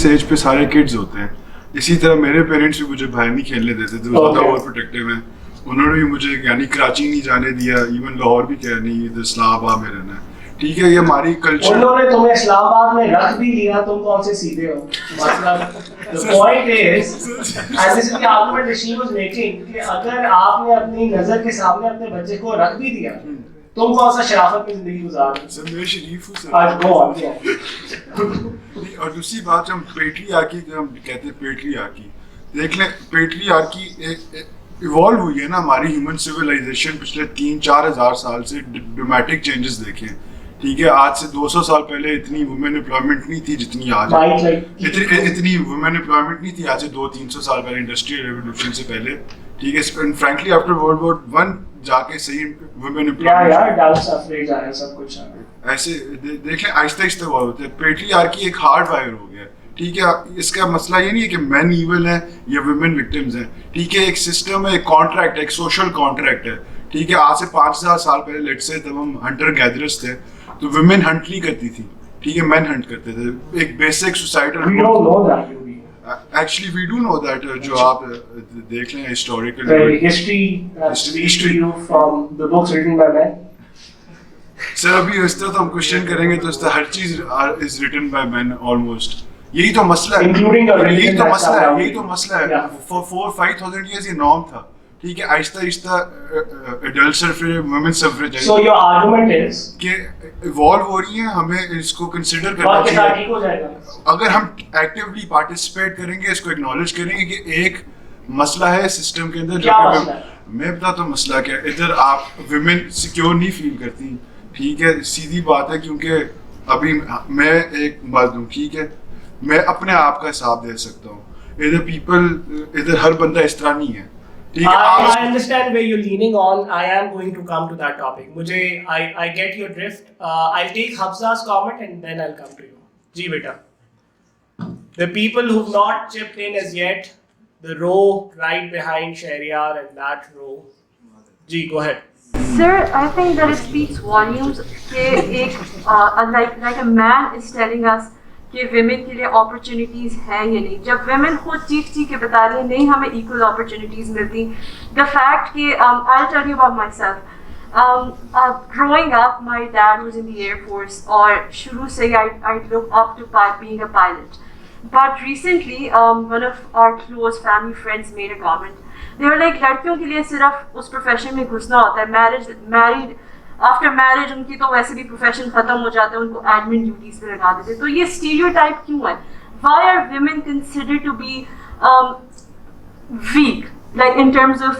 इस एज पे सारे किड्स होते हैं। इसी तरह मेरे पेरेंट्स भी मुझे बाहर नहीं खेलने देते थे, वो ज़्यादा ओवर प्रोटेक्टिव हैं। उन्होंने भी मुझे यानी कराची नहीं जाने दिया, इवन लाहौर भी क्या नहीं, इधर इस्लामाबाद में रहना है। ठीक है, ये हमारी कल्चर। उन्होंने तुम्हें इस्लामाबाद में रख भी लिया, तुम कौन से सीधे हो? मतलब the point is, and this is the argument that she was making, कि अगर आपने अपनी नजर के सामने अपने बच्चे को रख भी दिया, तुम कौन सा शराफत में जिंदगी गुजार रहे हो? सर मैं शरीफ हूँ सर। आज गो ऑन। और दूसरी बात, हम पेट्रियार्की हम कहते हैं, पेट्रियार्की देख लें, पेट्रियार्की इवॉल्व हुई है ना हमारी ह्यूमन सिविलाइजेशन पिछले 3-4 हज़ार साल से। ड्रामेटिक चेंजेस देखें, ठीक है। आज से 200 साल पहले इतनी वुमेन एम्प्लॉयमेंट नहीं थी जितनी आज है। इतनी वुमेन एम्प्लॉयमेंट नहीं थी आज से 200-300 साल पहले, इंडस्ट्रियल रेवोल्यूशन से पहले। ठीक है, फ्रैंकली आफ्टर वर्ल्ड वॉर 1 जाके सही वुमेन एम्प्लॉयमेंट सब कुछ ऐसे देख लें, आहिस्ता आहिस्ता हुआ होता है। पेट्रियार्की एक हार्ड वायर हो गया, ठीक है। इसका मसला ये नहीं है कि मैन इविल हैं या वुमेन विक्टिम्स हैं, ठीक है। एक सिस्टम है, एक कॉन्ट्रैक्ट है, एक सोशल कॉन्ट्रैक्ट है, ठीक है। आज से 5000 साल पहले लेट्स से तब हम हंटर गैदरर्स थे, तो वुमेन हंट नहीं करती थी, ठीक है, मैन हंट करते थे। एक basic societal actually we do know that, जो आप देख लें historical history from the books written by man. Sir अभी इस तरह तो हम क्वेश्चन करेंगे तो इस तरह हर चीज is written by man almost. यही तो मसला है, यही तो मसला है। फॉर 4-5,000 years ये नॉर्म था, ठीक है। Aahista Aahista adult suffrage, women suffrage, so your argument is कि इवॉल्व हो रही है, हमें इसको कंसीडर करना चाहिए। अगर हम एक्टिवली पार्टिसिपेट करेंगे, इसको एक्नॉलेज करेंगे कि एक मसला है सिस्टम के अंदर, जो मैं बताता हूँ मसला क्या है। इधर आप वुमेन सिक्योर नहीं फील करती, ठीक है, सीधी बात है, क्योंकि अभी मैं एक मर्द हूँ, ठीक है, मैं अपने आप का हिसाब दे सकता हूँ। इधर हर बंदा इस तरह नहीं है, ठीक है। I understand where you're leaning on. I am going to come to that topic. I get your drift. I'll take Hafsa's comment and then I'll come to you. जी बेटा, the people who've not chipped in as yet, the row right behind Shahryar and that row. Ji, go ahead. Sir, I think that it speaks volumes like a man is telling us कि women के लिए opportunities है या नहीं। जब women खुद चीख के बता रहे हैं नहीं हमें equal opportunities मिलती। The fact कि I'll tell you about myself. Growing up, my dad was in the Air Force और शुरू से I looked up to being a pilot. But recently, one of our close family friends made a comment. They were like, लड़कियों के लिए सिर्फ उस profession में घुसना होता है, married आफ्टर मैरिज उनकी तो वैसे भी प्रोफेशन खत्म हो जाता है, उनको एडमिन ड्यूटीज पे लगा देते। तो ये स्टीरियोटाइप क्यों है? Why are women considered to be weak like in terms of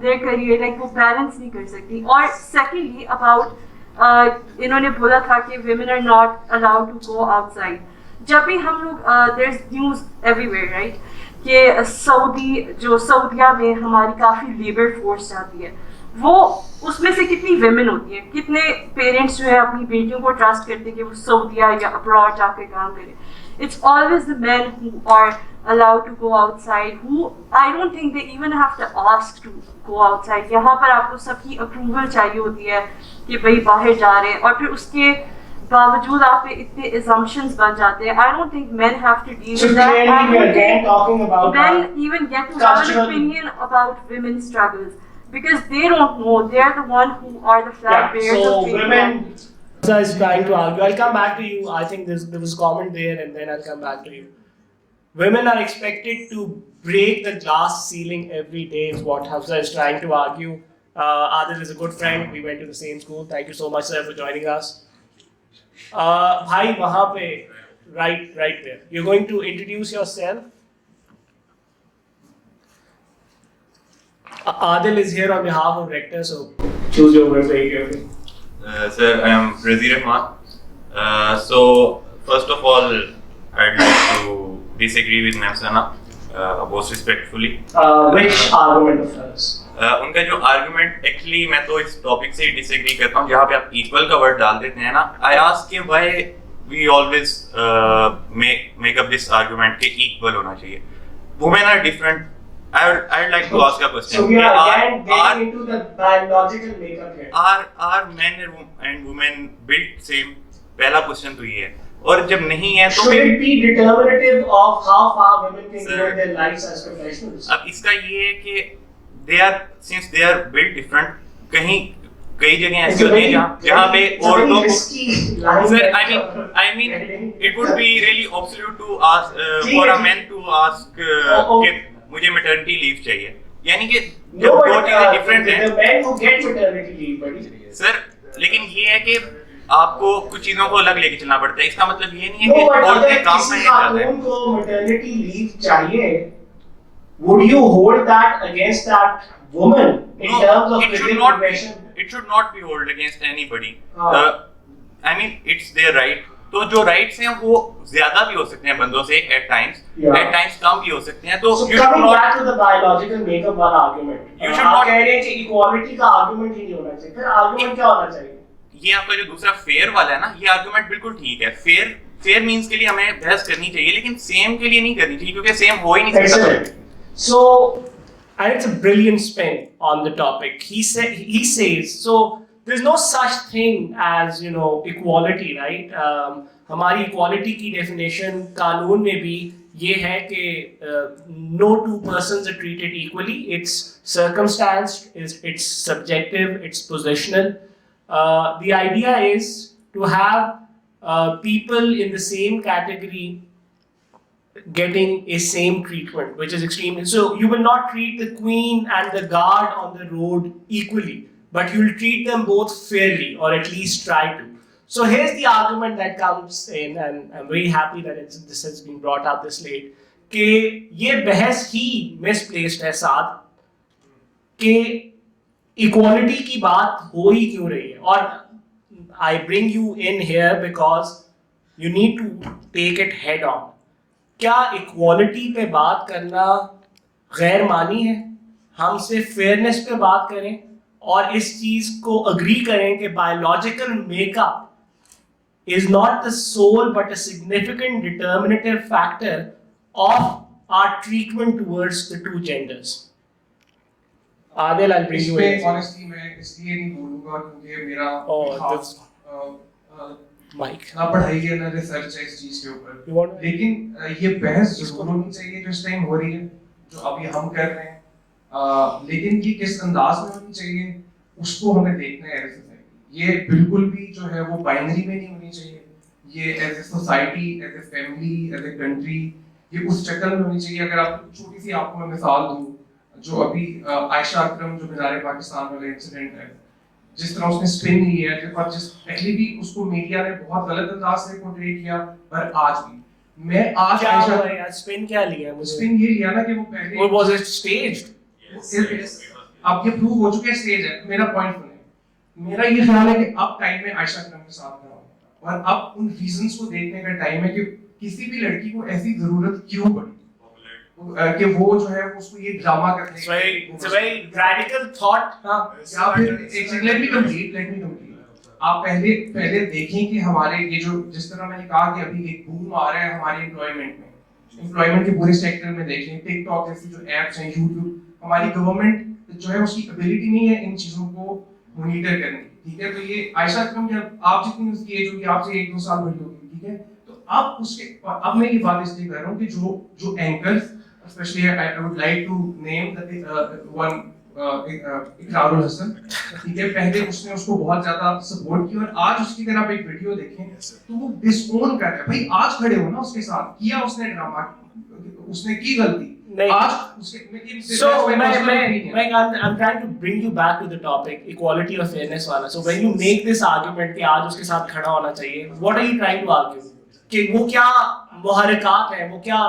their career, like वो बैलेंस नहीं कर सकती? और सेकेंडली अबाउट इन्होंने बोला था कि women are not allowed to go outside. जब भी हम लोग there is news everywhere right कि सऊदिया में हमारी काफ़ी लेबर फोर्स जाती है, वो उसमें से कितनी वेमेन होती हैं, कितने पेरेंट्स जो है अपनी बेटियों को ट्रस्ट करते हैं कि वो सऊदिया या अब्रॉड जाकर काम करें। It's always the man who are allowed to go outside, who I don't think they even have to ask to go outside. यहाँ पर आपको सबकी अप्रूवल चाहिए होती है कि भाई बाहर जा रहे हैं, और फिर उसके बावजूद आप पे इतने assumptions बन जाते हैं. I don't think men have to deal with that. I don't think men even get to have an opinion about women's struggles because they don't know. They are the one who are the flag bearers of women. Hafsa is trying to argue. I'll come back to you. I think there was a comment there, and then I'll come back to you. Women are expected to break the glass ceiling every day, is what Hafsa is trying to argue. Adil is a good friend. We went to the same school. Thank you so much, sir, for joining us. Bhai, wahan pe, right there. You're going to introduce yourself. Adil is here on behalf of Rector, so choose your words very carefully. Sir, I am Razi Rahman. So, first of all, I'd like to disagree with Nafsana, most respectfully. Which argument of hers? उनका जो argument, actually मैं तो इस topic से disagree करता हूँ, जहाँ पे आप equal का word डाल देते हैं ना. I ask कि why we always make up this argument कि equal होना चाहिए. Women are different. I'd like to ask a question. So we are again getting into the biological makeup here. Are men and women built same? पहला question तो ये है. और जब नहीं है तो should फिर it be determinative of how far women can Sir. go in their lives as professionals? अब इसका ये है कि they are built different, कई जगह ऐसी होती हैं जहाँ पे औरतों को sir I mean it would be really absolute to ask for a man to ask कि मुझे maternity leave चाहिए, यानी कि No, जब but दो चीजें डिफरेंट the हैं men who get maternity leave, buddy. Sir, लेकिन ये है कि आपको कुछ चीजों को अलग लेके चलना पड़ता है। इसका मतलब ये नहीं है No, कि but औरतें अगर काम किसी नहीं करते खातून को maternity leave चाहिए, would you hold that against that woman in terms of career progression? It should not be held against anybody. हाँ. I mean it's their right. तो जो राइट्स हैं वो ज्यादा भी हो सकते हैं बंदों से at times कम भी हो सकते हैं। तो So you should coming not back to the biological makeup वाला argument, You should आप not- कह रहे हैं कि equality का argument ही नहीं होना चाहिए, फिर argument क्या होना चाहिए? ये आपका जो दूसरा फेयर वाला है ना, ये आर्गुमेंट बिल्कुल ठीक है। फेयर मींस के लिए हमें बहस करनी चाहिए, लेकिन सेम के लिए नहीं करनी चाहिए, क्योंकि सेम हो ही नहीं सकता। Excellent. So, and it's a brilliant spin on the topic. He says so. There's no such thing as equality, right? हमारी equality की definition कानून में भी ये है कि no two persons are treated equally. It's circumstanced, it's subjective, it's positional. The idea is to have people in the same category getting a same treatment, which is extremely so. You will not treat the queen and the guard on the road equally, but you will treat them both fairly, or at least try to. So here's the argument that comes in, and I'm very happy that this has been brought up this late. कि ये बहस ही misplaced है साथ कि equality की बात हो ही क्यों रही है, और I bring you in here because you need to take it head on. क्या इक्वालिटी पे बात करना गैर मानी है? हम सिर्फ फेयरनेस पे बात करें और इस चीज को अग्री करें कि biological makeup is not the sole but a significant determinative factor of our treatment towards the two genders. Adil, I'll bring you in. Honestly, मैं इसलिए नहीं बोलूँगा क्योंकि मेरा Mike. ना पढ़ाई है ना रिसर्च है इस चीज के ऊपर, You want- लेकिन ये बहस जरूर होनी चाहिए जो इस टाइम हो रही है, जो अभी हम कर रहे हैं, लेकिन ये किस अंदाज में होनी चाहिए उसको हमें देखना है एज ए सोसाइटी। ये बिल्कुल भी जो है वो बाइनरी में नहीं होनी चाहिए, ये as a society, as a family, as a country ये उस शक्ल में होनी चाहिए। अगर आप छोटी सी आपको मैं मिसाल दूं, जो अभी आयशा अकरम जो मीनार पाकिस्तान वाला इंसिडेंट है, जिस तरह उसने स्पिन ली है और जिस पहले भी उसको मीडिया ने बहुत गलत अंदाज से पोर्ट्रे किया, पर आज भी मैं आज क्या आयशा हुआ यार? स्पिन क्या लिया मुझे? स्पिन ये लिया ना कि वो पहले Or was it staged? अब ये प्रूव हो चुका है स्टेज है। मेरा पॉइंट सुने, मेरा ये ख्याल है कि अब टाइम है आयशा अकरम के साथ खड़ा होने का, और अब उन रीजंस को देखने का टाइम है कि किसी भी लड़की को ऐसी जरूरत क्यों पड़ी कि वो जो है उसको ये ड्रामा करने It's a very radical thought. हाँ. या फिर लेट मी कंप्लीट। आप पहले देखें कि हमारे ये जो जिस तरह मैंने कहा कि अभी एक बूम आ रहा है हमारे एम्प्लॉयमेंट के पूरे सेक्टर में देखें, टिकटॉक जैसी जो एप्स हैं, यूट्यूब, हमारी गवर्नमेंट जो है उसकी एबिलिटी नहीं है इन चीजों को मॉनिटर करने की, ठीक है। तो ये आयशा अकरम जब आप जितनी उसकी एज होगी, आपसे 1-2 साल बड़ी होगी, ठीक है, तो अब मैं ये बात इसलिए कर रहा हूँ कि जो anchors, especially I would like to name one Iqrarul Hasan, ठीक है, पहले उसने उसको बहुत ज्यादा सपोर्ट किया और आज उसकी अगर आप एक वीडियो देखें तो वो डिसओन कर रहा है। भाई आज खड़े हो ना उसके साथ, किया उसने ड्रामा, उसने की गलती, आज उसके So I'm trying to bring you back to the topic equality or fairness वाला. So when you make this argument कि आज उसके साथ खड़ा होना चाहिए, what are you trying to argue? कि वो क्या मुहर्रिकात है, वो क्या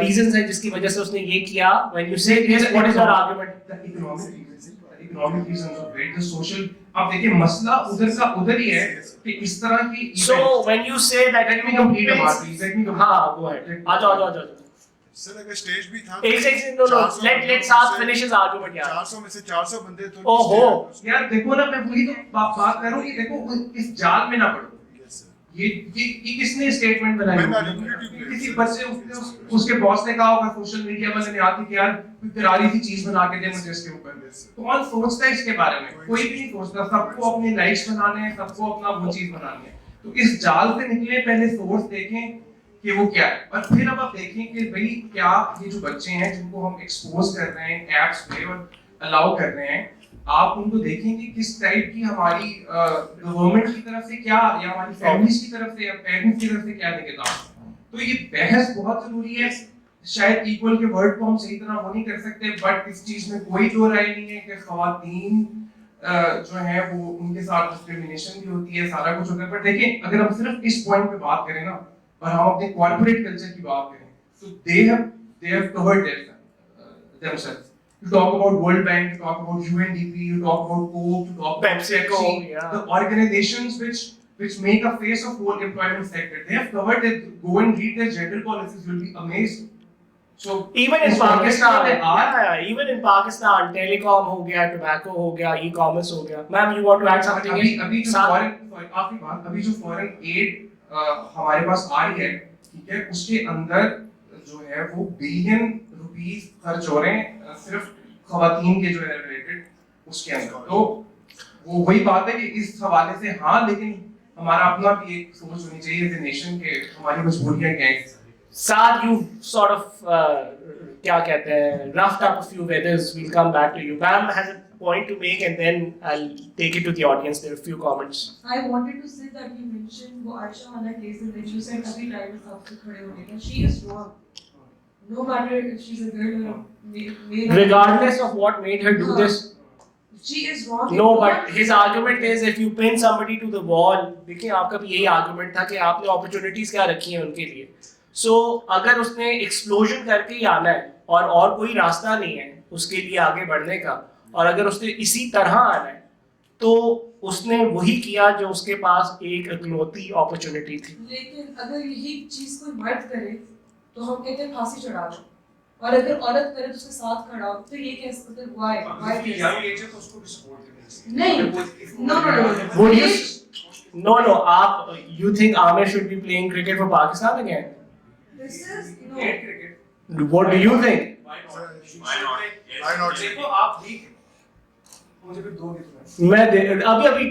reasons है जिसकी वजह से उसने ये किया? When you say this, what is your argument? The economic reasons of it, the social, आप देखिए मसला उधर का उधर ही है कि इस तरह की So when you say that, let me complete a part, please. Let me complete. हाँ, go ahead. आजा. सर अगर स्टेज भी था एक second, no, let's ask finish his argument यार. 400 में से 400 बंदे तो ओहो. यार देखो ना, मैं वही तो बात कर रहा हूँ कि देखो इस जाल में ना पड़ो। ये किसने स्टेटमेंट बनाई? किसी बच्चे उसके बॉस ने कहा होगा, सोशल मीडिया वाले ने आके कि यार कोई करारी सी चीज बना के दे मुझे इसके ऊपर। कौन सोचता है इसके बारे में? कोई भी नहीं सोचता। सबको अपने लाइक्स बनाने हैं, सबको अपना वो चीज बनानी है। तो इस जाल से निकले, पहले सोर्स देखें कि वो क्या है, और फिर अब आप देखें कि भाई क्या ये जो बच्चे हैं जिनको हम एक्सपोज कर रहे हैं ऐप्स पे और अलाउ कर रहे हैं, आप उनको देखें कि किस टाइप की हमारी गवर्नमेंट की तरफ से क्या, या हमारी फैमिलीज की तरफ से या पेरेंट्स की तरफ से क्या निकलता है। तो ये बहस बहुत जरूरी है। शायद इक्वल के वर्ड को हम सही तरह वो नहीं कर सकते, बट इस चीज में कोई दो राय नहीं है कि खवातीन जो है वो उनके साथ डिस्क्रिमिनेशन भी होती है, सारा कुछ होता है। पर देखें, अगर हम सिर्फ इस पॉइंट पे बात करें ना, और हम अपने कॉर्पोरेट कल्चर की बात करें, तो they have covered themselves. You talk about World Bank, you talk about UNDP, you talk about Coke, you talk about PepsiCo, Pepsi, yeah. the organizations which make a face of whole employment sector. They have covered it. Go and read their gender policies, you'll be amazed. So even in इस Pakistan, context में आप- even in Pakistan, telecom हो गया, tobacco हो गया, e-commerce हो गया. Ma'am, you want to add something? अभी जो आखिरी बात, अभी जो फॉरेन एड हमारे पास आ रही है, ठीक है, उसके अंदर जो है वो बिलियन रुपीस खर्च हो रहे हैं सिर्फ खवातीन के जो है रिलेटेड उसके अंदर। तो वो वही बात है कि इस हवाले से हाँ, लेकिन हमारा अपना भी एक सोच होनी चाहिए एज ए नेशन के हमारी मजबूरियां क्या हैं। Saad, you sort of क्या कहते हैं, roughed up a few feathers. We'll come back to you. Bam has a point to make, and then I'll take it to the audience. There are a few comments. I wanted to say that you mentioned वो आयशा वाला case in which you said अभी time है सबसे खड़े होने का. She is wrong. No matter if she's a girl or a male. Regardless of what made her do this. She is wrong. No, but his argument is if you pin somebody to the wall. देखिए, आपका भी यही argument था कि आपने opportunities क्या रखी हैं उनके लिए. So अगर उसने explosion करके ही आना है और कोई रास्ता नहीं है उसके लिए आगे बढ़ने का, और अगर उसने इसी तरह आना है, तो उसने वही किया जो उसके पास एक इकलौती अपॉर्चुनिटी थी। लेकिन अगर यही चीज कोई मर्द करे तो हम कहते हैं फांसी चढ़ा दो, और अगर औरत करे तो उसके साथ खड़ा हो, तो ये कैसे, मतलब why यंग एज है तो उसको भी सपोर्ट करना नहीं, no. Would you? No. आप you think Amir should be playing cricket for Pakistan again? This is no. cricket. What do you think? Why not? देखो आप ठीक, मुझे भी दो कितना मैं अभी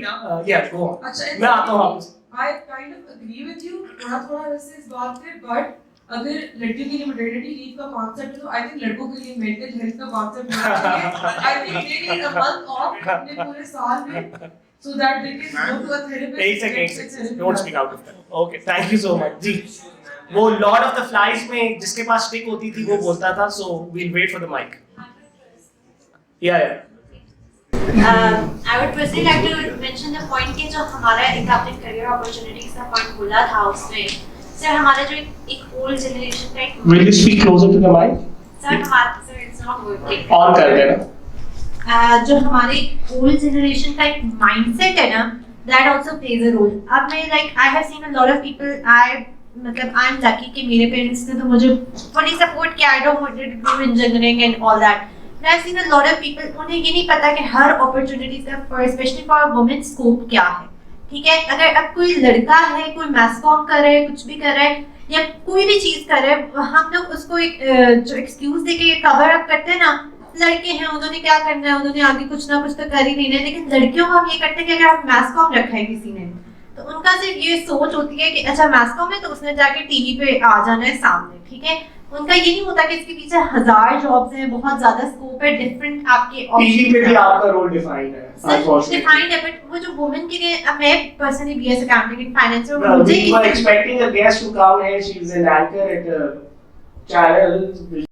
yeah, go on. अच्छा, मैं आता हूँ वापस। I kind of agree with you थोड़ा वैसे इस बात पे, but अगर लड़कियों के लिए मैटरनिटी लीव का कॉन्सेप्ट है तो आई थिंक लड़कों के लिए मेंटल हेल्थ का कॉन्सेप्ट होना चाहिए। I think they need a month of अपने पूरे साल में so that they can go to a therapist. एक second, don't speak out of that. Okay, thank you so much. जी, वो Lord of the Flies में जिसके पास स्टिक होती थी वो बोलता था, so we'll wait for the mic. Yeah. I would personally like to mention the point कि जो हमारा एक आपने career opportunities का point बोला था उसमें, सर हमारा जो एक old generation का एक Will you speak closer to the mic? Sir हमारा sir it's not working. On कर देना। जो हमारे ओल्ड जनरेशन का एक माइंडसेट है ना, that also plays a role. अब मैं like I have seen a lot of people, I am lucky कि मेरे पेरेंट्स ने तो मुझे फुली सपोर्ट किया। I don't want to do engineering and all that. I have seen a lot of people, उन्हें ये नहीं पता कि हर अपॉर्चुनिटीज का for specially for women scope क्या है। ठीक है, अगर अब कोई लड़का है, कोई मैथ्स कॉम कर रहा है, कुछ भी कर रहा है या कोई भी चीज कर रहा है, हम लोग उसको एक जो एक्सक्यूज देके कवर अप करते हैं ना, लड़के हैं उन्होंने क्या करना है, उन्होंने आगे कुछ ना कुछ तो कर ही लेना है। लेकिन लड़कियों को हम ये करते हैं कि अगर आप मैथ्स कॉम रखा है किसी ने, तो उनका सिर्फ ये सोच होती है कि अच्छा मैथ्स कॉम है तो उसने जाके टीवी पे आ जाना है सामने। ठीक है, उनका ये नहीं होता कि इसके पीछे 1000 जॉब्स हैं, बहुत ज्यादा स्कोप है, डिफरेंट आपके टीवी पे भी आपका रोल डिफाइंड है, unfortunately. डिफाइंड है। बट वो जो वुमेन के लिए, अब मैं personally BS accounting and finance में Well, मुझे we were expecting a guest to come here. She is an anchor at a channel.